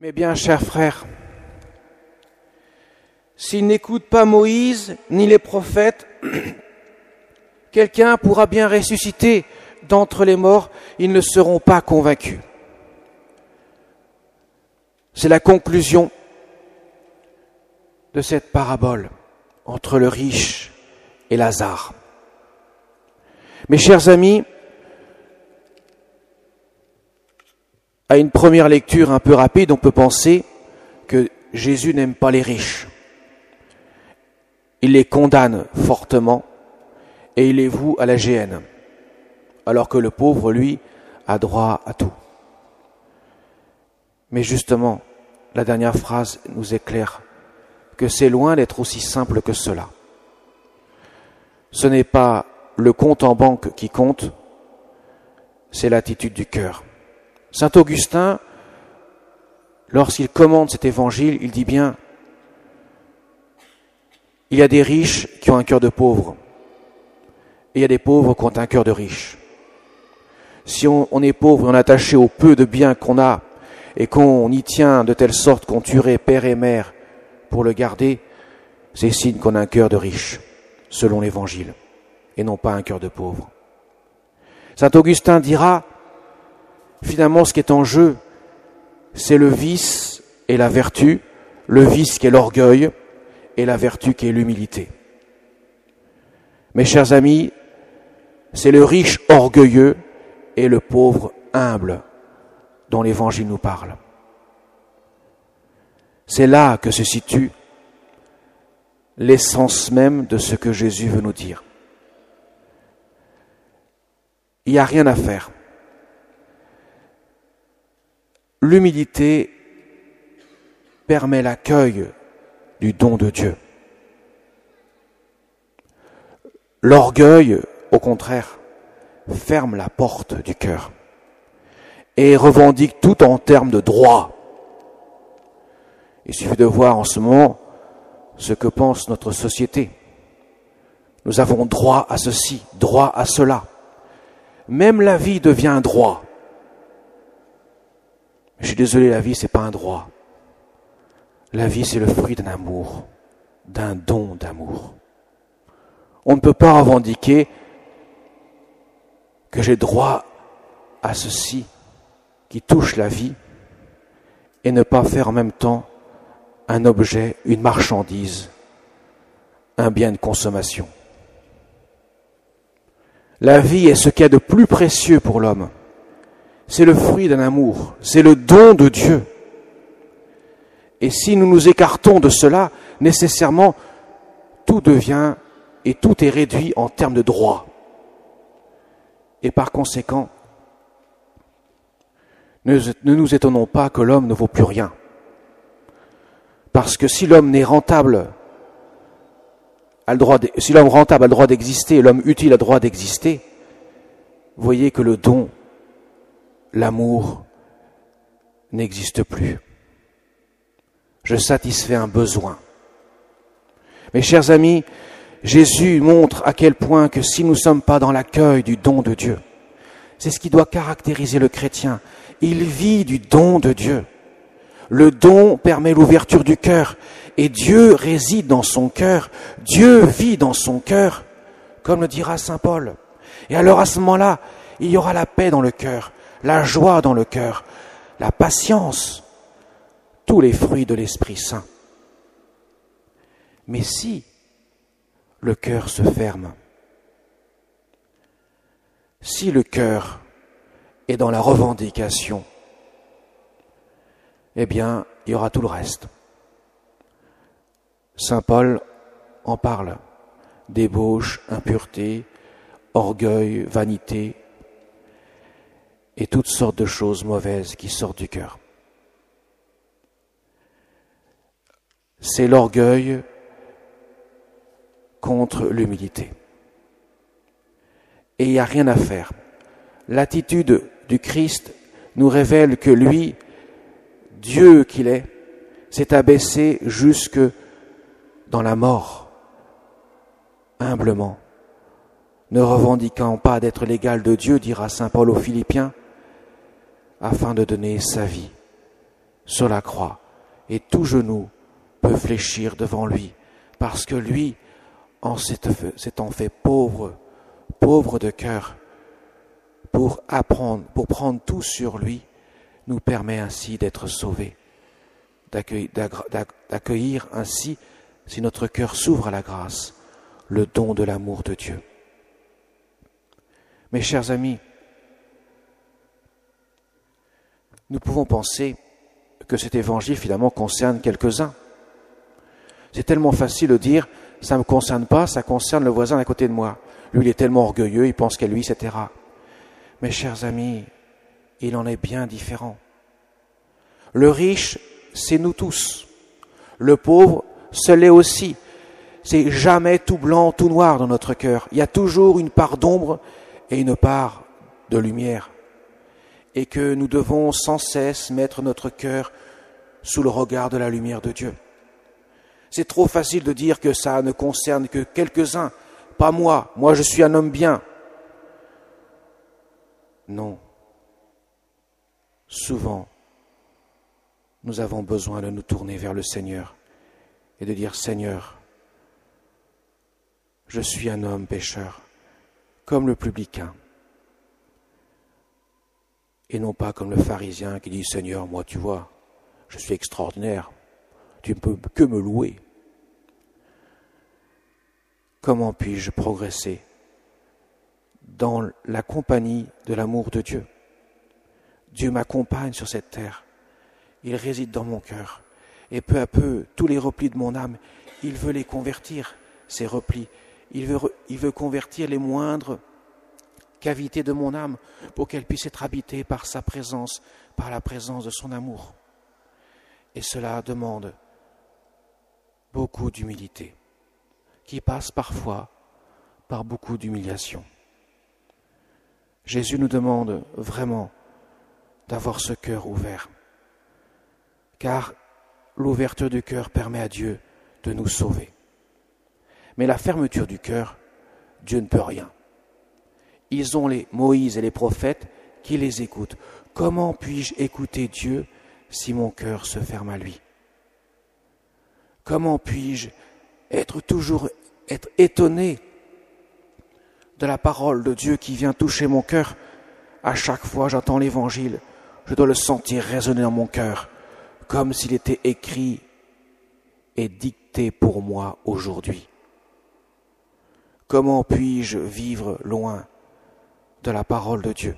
Mes bien chers frères, s'ils n'écoutent pas Moïse ni les prophètes, quelqu'un pourra bien ressusciter d'entre les morts, ils ne seront pas convaincus. C'est la conclusion de cette parabole entre le riche et Lazare. Mes chers amis, à une première lecture un peu rapide, on peut penser que Jésus n'aime pas les riches. Il les condamne fortement et il les voue à la géhenne, alors que le pauvre, lui, a droit à tout. Mais justement, la dernière phrase nous éclaire que c'est loin d'être aussi simple que cela. Ce n'est pas le compte en banque qui compte, c'est l'attitude du cœur. Saint Augustin, lorsqu'il commente cet évangile, il dit bien « Il y a des riches qui ont un cœur de pauvre, et il y a des pauvres qui ont un cœur de riches. Si on est pauvre et on est attaché au peu de biens qu'on a, et qu'on y tient de telle sorte qu'on tuerait père et mère pour le garder, c'est signe qu'on a un cœur de riche, selon l'Évangile, et non pas un cœur de pauvre. » Saint Augustin dira, finalement, ce qui est en jeu, c'est le vice et la vertu, le vice qui est l'orgueil et la vertu qui est l'humilité. Mes chers amis, c'est le riche orgueilleux et le pauvre humble dont l'Évangile nous parle. C'est là que se situe l'essence même de ce que Jésus veut nous dire. Il n'y a rien à faire. L'humilité permet l'accueil du don de Dieu. L'orgueil, au contraire, ferme la porte du cœur et revendique tout en termes de droit. Il suffit de voir en ce moment ce que pense notre société. Nous avons droit à ceci, droit à cela. Même la vie devient un droit. Je suis désolé, la vie, c'est pas un droit. La vie, c'est le fruit d'un amour, d'un don d'amour. On ne peut pas revendiquer que j'ai droit à ceci qui touche la vie et ne pas faire en même temps un objet, une marchandise, un bien de consommation. La vie est ce qu'il y a de plus précieux pour l'homme. C'est le fruit d'un amour, c'est le don de Dieu. Et si nous nous écartons de cela, nécessairement, tout devient et tout est réduit en termes de droit. Et par conséquent, ne nous étonnons pas que l'homme ne vaut plus rien. Parce que si l'homme n'est rentable, si l'homme rentable a le droit d'exister et l'homme utile a le droit d'exister, voyez que le don, l'amour, n'existe plus. Je satisfais un besoin. Mes chers amis, Jésus montre à quel point que si nous ne sommes pas dans l'accueil du don de Dieu, c'est ce qui doit caractériser le chrétien. Il vit du don de Dieu. Le don permet l'ouverture du cœur et Dieu réside dans son cœur. Dieu vit dans son cœur, comme le dira saint Paul. Et alors à ce moment-là, il y aura la paix dans le cœur, la joie dans le cœur, la patience, tous les fruits de l'Esprit Saint. Mais si le cœur se ferme, si le cœur est dans la revendication, eh bien, il y aura tout le reste. Saint Paul en parle, débauche, impureté, orgueil, vanité, et toutes sortes de choses mauvaises qui sortent du cœur. C'est l'orgueil contre l'humilité. Et il n'y a rien à faire. L'attitude du Christ nous révèle que lui, Dieu qu'il est, s'est abaissé jusque dans la mort, humblement, ne revendiquant pas d'être l'égal de Dieu, dira saint Paul aux Philippiens, afin de donner sa vie sur la croix, et tout genou peut fléchir devant lui, parce que lui, en s'étant fait pauvre de cœur, pour prendre tout sur lui, nous permet ainsi d'être sauvés, d'accueillir ainsi, si notre cœur s'ouvre à la grâce, le don de l'amour de Dieu. Mes chers amis, nous pouvons penser que cet évangile finalement concerne quelques-uns. C'est tellement facile de dire « ça ne me concerne pas, ça concerne le voisin à côté de moi. Lui, il est tellement orgueilleux, il pense qu'à lui, etc. » Mes chers amis, il en est bien différent. Le riche, c'est nous tous. Le pauvre, ce l'est aussi. C'est jamais tout blanc, tout noir dans notre cœur. Il y a toujours une part d'ombre et une part de lumière. Et que nous devons sans cesse mettre notre cœur sous le regard de la lumière de Dieu. C'est trop facile de dire que ça ne concerne que quelques-uns, pas moi. Moi, je suis un homme bien. Non. Souvent, nous avons besoin de nous tourner vers le Seigneur et de dire « Seigneur, je suis un homme pécheur, comme le publicain. » Et non pas comme le pharisien qui dit « Seigneur, moi, tu vois, je suis extraordinaire, tu ne peux que me louer. » Comment puis-je progresser dans la compagnie de l'amour de Dieu? Dieu m'accompagne sur cette terre. Il réside dans mon cœur. Et peu à peu, tous les replis de mon âme, il veut les convertir, ces replis. Il veut convertir les moindres cavités de mon âme pour qu'elle puisse être habitée par sa présence, par la présence de son amour. Et cela demande beaucoup d'humilité, qui passe parfois par beaucoup d'humiliation. Jésus nous demande vraiment d'avoir ce cœur ouvert, car l'ouverture du cœur permet à Dieu de nous sauver. Mais la fermeture du cœur, Dieu ne peut rien. Ils ont les Moïse et les prophètes qui les écoutent. Comment puis-je écouter Dieu si mon cœur se ferme à lui? Comment puis-je toujours être étonné de la parole de Dieu qui vient toucher mon cœur? À chaque fois j'entends l'Évangile, je dois le sentir résonner dans mon cœur, comme s'il était écrit et dicté pour moi aujourd'hui. Comment puis-je vivre loin de la parole de Dieu?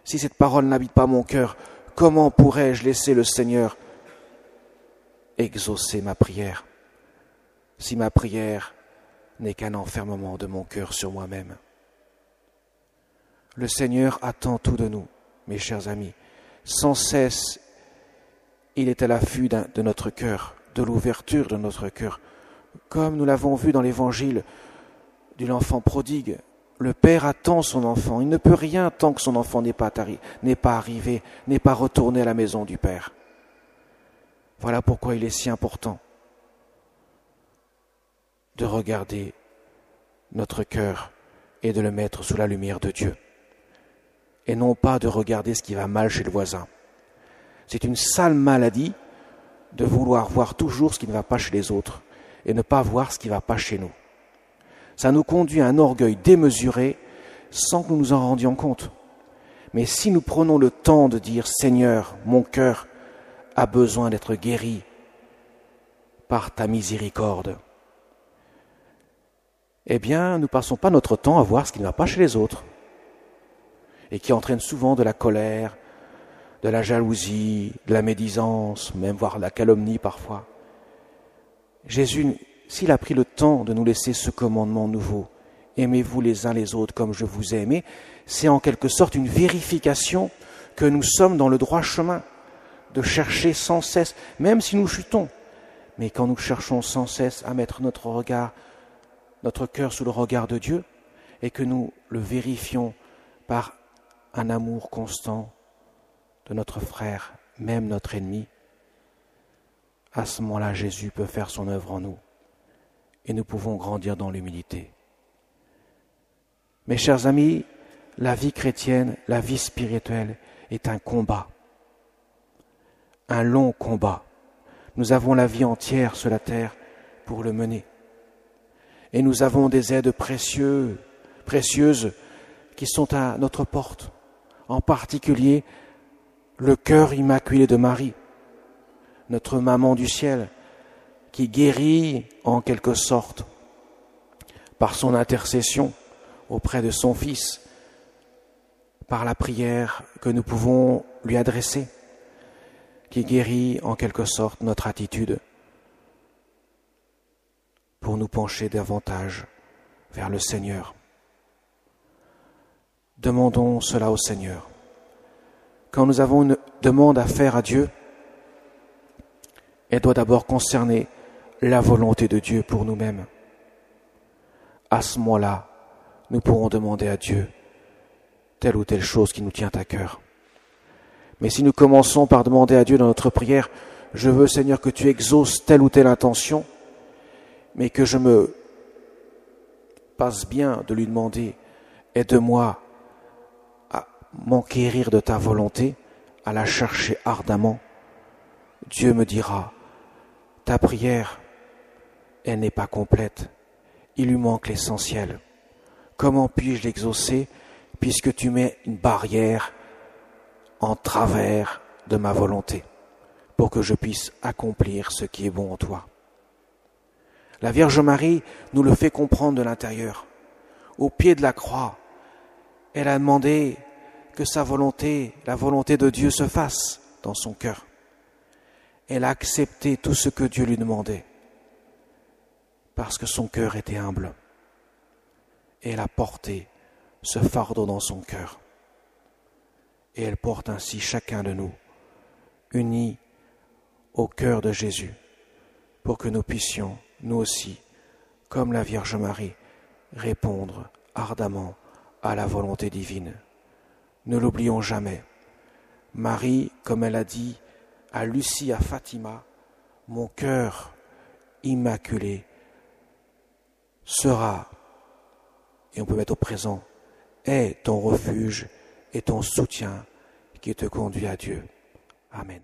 Si cette parole n'habite pas mon cœur, comment pourrais-je laisser le Seigneur exaucer ma prière, si ma prière n'est qu'un enfermement de mon cœur sur moi-même? Le Seigneur attend tout de nous, mes chers amis. Sans cesse, il est à l'affût de notre cœur, de l'ouverture de notre cœur. Comme nous l'avons vu dans l'évangile de l'enfant prodigue, le père attend son enfant. Il ne peut rien tant que son enfant n'est pas arrivé, n'est pas retourné à la maison du père. Voilà pourquoi il est si important de regarder notre cœur et de le mettre sous la lumière de Dieu. Et non pas de regarder ce qui va mal chez le voisin. C'est une sale maladie de vouloir voir toujours ce qui ne va pas chez les autres et ne pas voir ce qui ne va pas chez nous. Ça nous conduit à un orgueil démesuré sans que nous nous en rendions compte. Mais si nous prenons le temps de dire « Seigneur, mon cœur a besoin d'être guéri par ta miséricorde », eh bien, nous ne passons pas notre temps à voir ce qui ne va pas chez les autres et qui entraîne souvent de la colère, de la jalousie, de la médisance, même voire de la calomnie parfois. Jésus, s'il a pris le temps de nous laisser ce commandement nouveau, aimez-vous les uns les autres comme je vous ai aimé, c'est en quelque sorte une vérification que nous sommes dans le droit chemin, de chercher sans cesse, même si nous chutons, mais quand nous cherchons sans cesse à mettre notre cœur sous le regard de Dieu, et que nous le vérifions par un amour constant de notre frère, même notre ennemi, à ce moment-là, Jésus peut faire son œuvre en nous et nous pouvons grandir dans l'humilité. Mes chers amis, la vie chrétienne, la vie spirituelle est un combat un long combat. Nous avons la vie entière sur la terre pour le mener. Et nous avons des aides précieuses qui sont à notre porte, en particulier le cœur immaculé de Marie, notre maman du ciel, qui guérit en quelque sorte par son intercession auprès de son Fils, par la prière que nous pouvons lui adresser, qui guérit en quelque sorte notre attitude pour nous pencher davantage vers le Seigneur. Demandons cela au Seigneur. Quand nous avons une demande à faire à Dieu, elle doit d'abord concerner la volonté de Dieu pour nous-mêmes. À ce moment-là, nous pourrons demander à Dieu telle ou telle chose qui nous tient à cœur. Mais si nous commençons par demander à Dieu dans notre prière, je veux, Seigneur, que tu exauces telle ou telle intention, mais que je me passe bien de lui demander, aide-moi à m'enquérir de ta volonté, à la chercher ardemment. Dieu me dira, ta prière, elle n'est pas complète, il lui manque l'essentiel. Comment puis-je l'exaucer puisque tu mets une barrière en travers de ma volonté pour que je puisse accomplir ce qui est bon en toi? La Vierge Marie nous le fait comprendre de l'intérieur. Au pied de la croix, elle a demandé que sa volonté, la volonté de Dieu se fasse dans son cœur. Elle a accepté tout ce que Dieu lui demandait parce que son cœur était humble. Et elle a porté ce fardeau dans son cœur. Et elle porte ainsi chacun de nous, unis au cœur de Jésus, pour que nous puissions, nous aussi, comme la Vierge Marie, répondre ardemment à la volonté divine. Ne l'oublions jamais. Marie, comme elle a dit à Lucie, à Fatima, mon cœur immaculé sera, et on peut mettre au présent, est ton refuge et ton soutien qui te conduit à Dieu. Amen.